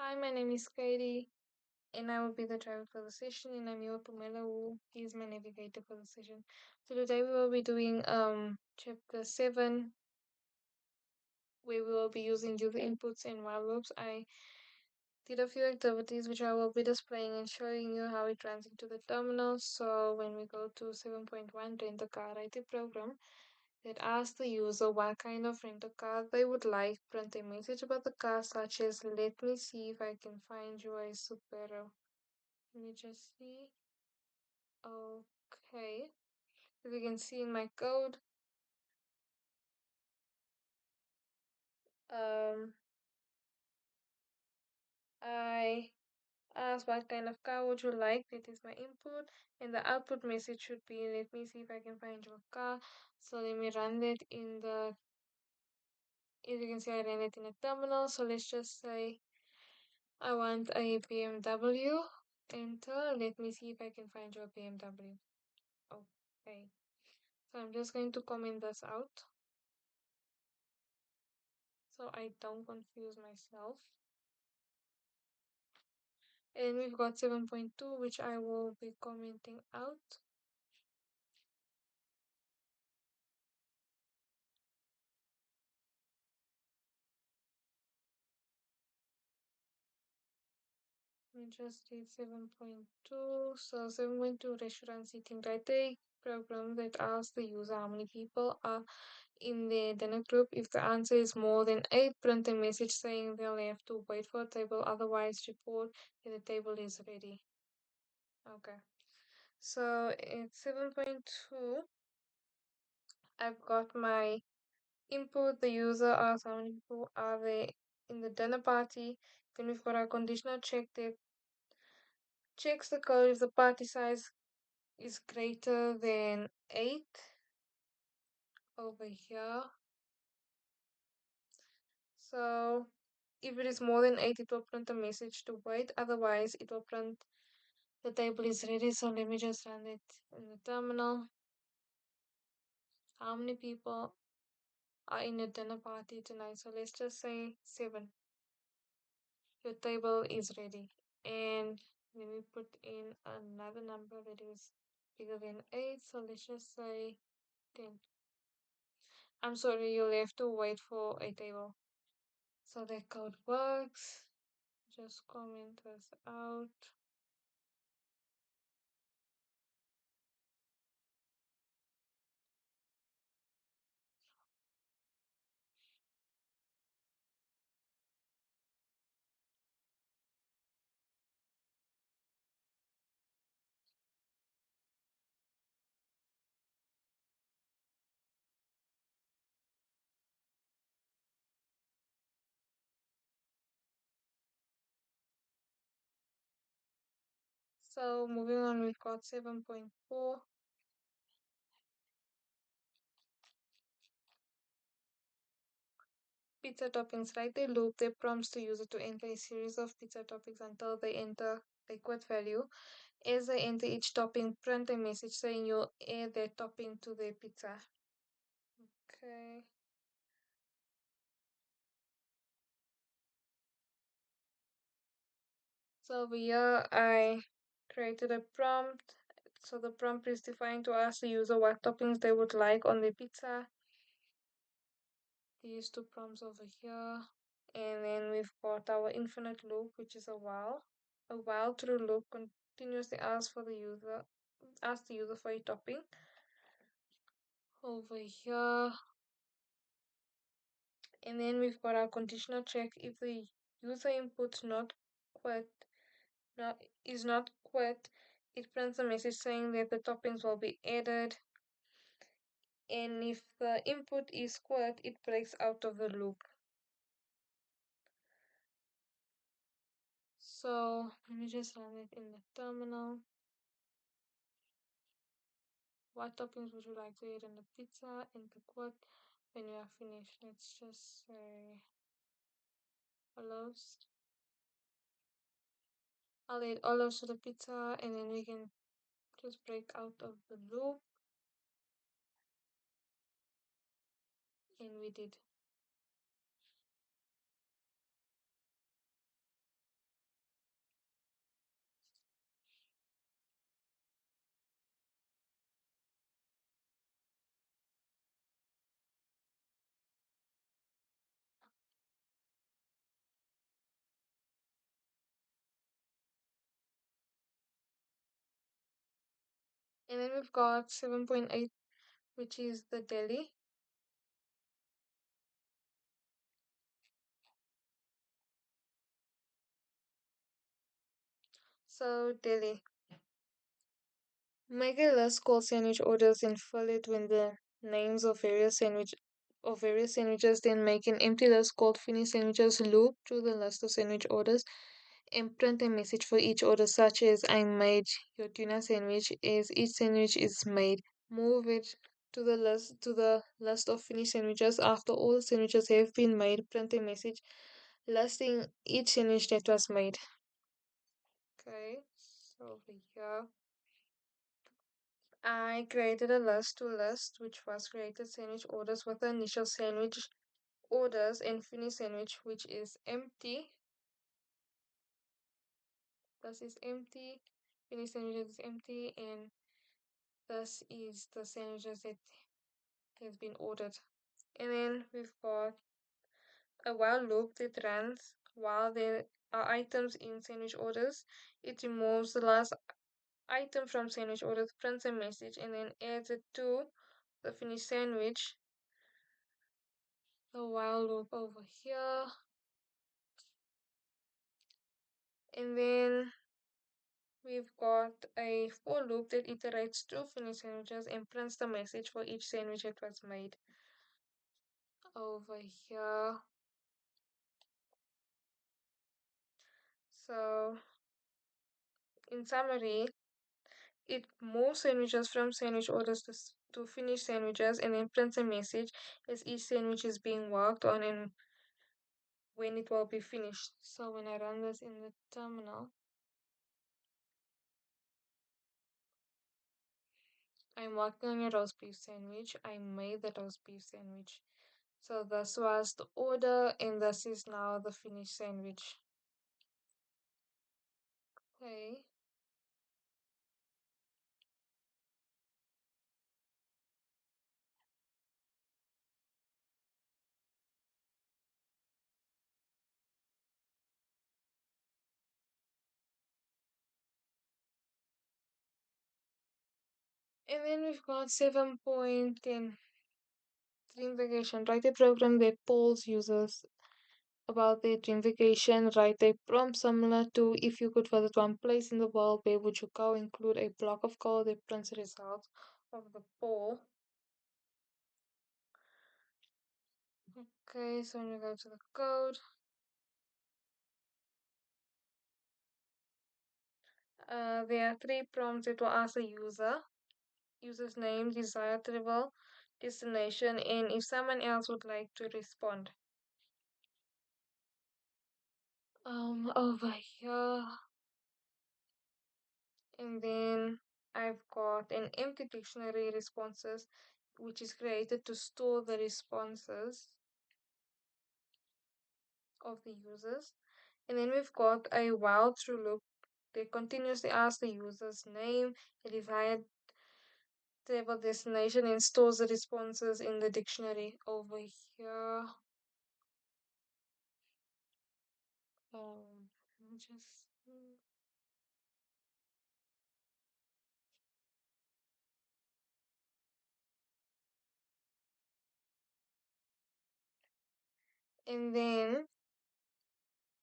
Hi, my name is Katie, and I will be the driver for the session, and I'm your Pamela, who is my navigator for the session. So today we will be doing chapter 7, where we will be using user inputs and while loops. I did a few activities which I will be displaying and showing you how it runs into the terminal. So when we go to 7.1, rent a car IT program, that asks the user what kind of rental car they would like, print a message about the car such as, let me see if I can find you a Subaru. Let me just see. Okay. As you can see in my code, um, I asked what kind of car would you like. That is my input. And the output message should be, let me see if I can find your car. So let me run that in the, as you can see, I ran it in a terminal. So let's just say I want a BMW. Enter. Let me see if I can find your BMW. Okay. So I'm just going to comment this out so I don't confuse myself. And we've got 7.2, which I will be commenting out. We just did 7.2. So 7.2 restaurant seating right there. Program that asks the user how many people are in the dinner group. If the answer is more than 8, print a message saying they'll have to wait for a table, otherwise report that the table is ready. Okay. So at 7.2, I've got my input. The user asks how many people are there in the dinner party. Then we've got our conditional check that checks the code if the party size is greater than 8 over here. So if it is more than 8, it will print a message to wait. Otherwise, it will print the table is ready. So let me just run it in the terminal. How many people are in a dinner party tonight? So let's just say 7. Your table is ready. And let me put in another number that is bigger than 8. So let's just say 10. I'm sorry, you'll have to wait for a table. So that code works. Just comment this out. So moving on, we've got 7.4. Pizza toppings, right? They loop their prompts to user to enter a series of pizza toppings until they enter a quote value. As they enter each topping, print a message saying you'll add that topping to their pizza. Okay. So over here, I created a prompt. So the prompt is defined to ask the user what toppings they would like on their pizza. These two prompts over here. And then we've got our infinite loop, which is a while. A while through loop continuously asks the user for a topping. Over here. And then we've got our conditional check. If the user input not quit not is not quit, it prints a message saying that the toppings will be added. And if the input is quit, it breaks out of the loop. So let me just run it in the terminal. What toppings would you like to add on the pizza? And the quote when you are finished. Let's just say olives. I'll add olives to the pizza and then we can just break out of the loop. And we did. And then we've got 7.8, which is the Delhi. So Delhi. Make a list called sandwich orders and fill it with the names of various sandwiches, then make an empty list called finished sandwiches, loop through the list of sandwich orders, and print a message for each order such as I made your tuna sandwich as each sandwich is made. Move it to the list of finished sandwiches. After all sandwiches have been made, print a message listing each sandwich that was made. Okay, so over here I created a list to list which was created sandwich orders with the initial sandwich orders and finished sandwich which is empty. This is empty, finished sandwich is empty, and this is the sandwiches that has been ordered. And then we've got a while loop that runs while there are items in sandwich orders. It removes the last item from sandwich orders, prints a message, and then adds it to the finished sandwich. A while loop over here. And then we've got a for loop that iterates two finished sandwiches and prints the message for each sandwich that was made over here. So, in summary, it moves sandwiches from sandwich orders to finished sandwiches and then prints a message as each sandwich is being worked on and when it will be finished. So, when I run this in the terminal, I'm working on a roast beef sandwich. I made the roast beef sandwich. So this was the order and this is now the finished sandwich. Okay. And then we've got 7.10 dream vacation. Write a program that polls users about their dream vacation. Write a prompt similar to if you could visit one place in the world, where would you go? Include a block of code that prints the results of the poll. Okay, so when you go to the code, there are three prompts that will ask the user's name, desired travel destination, and if someone else would like to respond. Over here, and then I've got an empty dictionary responses, which is created to store the responses of the users. And then we've got a while through loop that continuously asks the user's name, a desired travel destination, and stores the responses in the dictionary over here. Just and then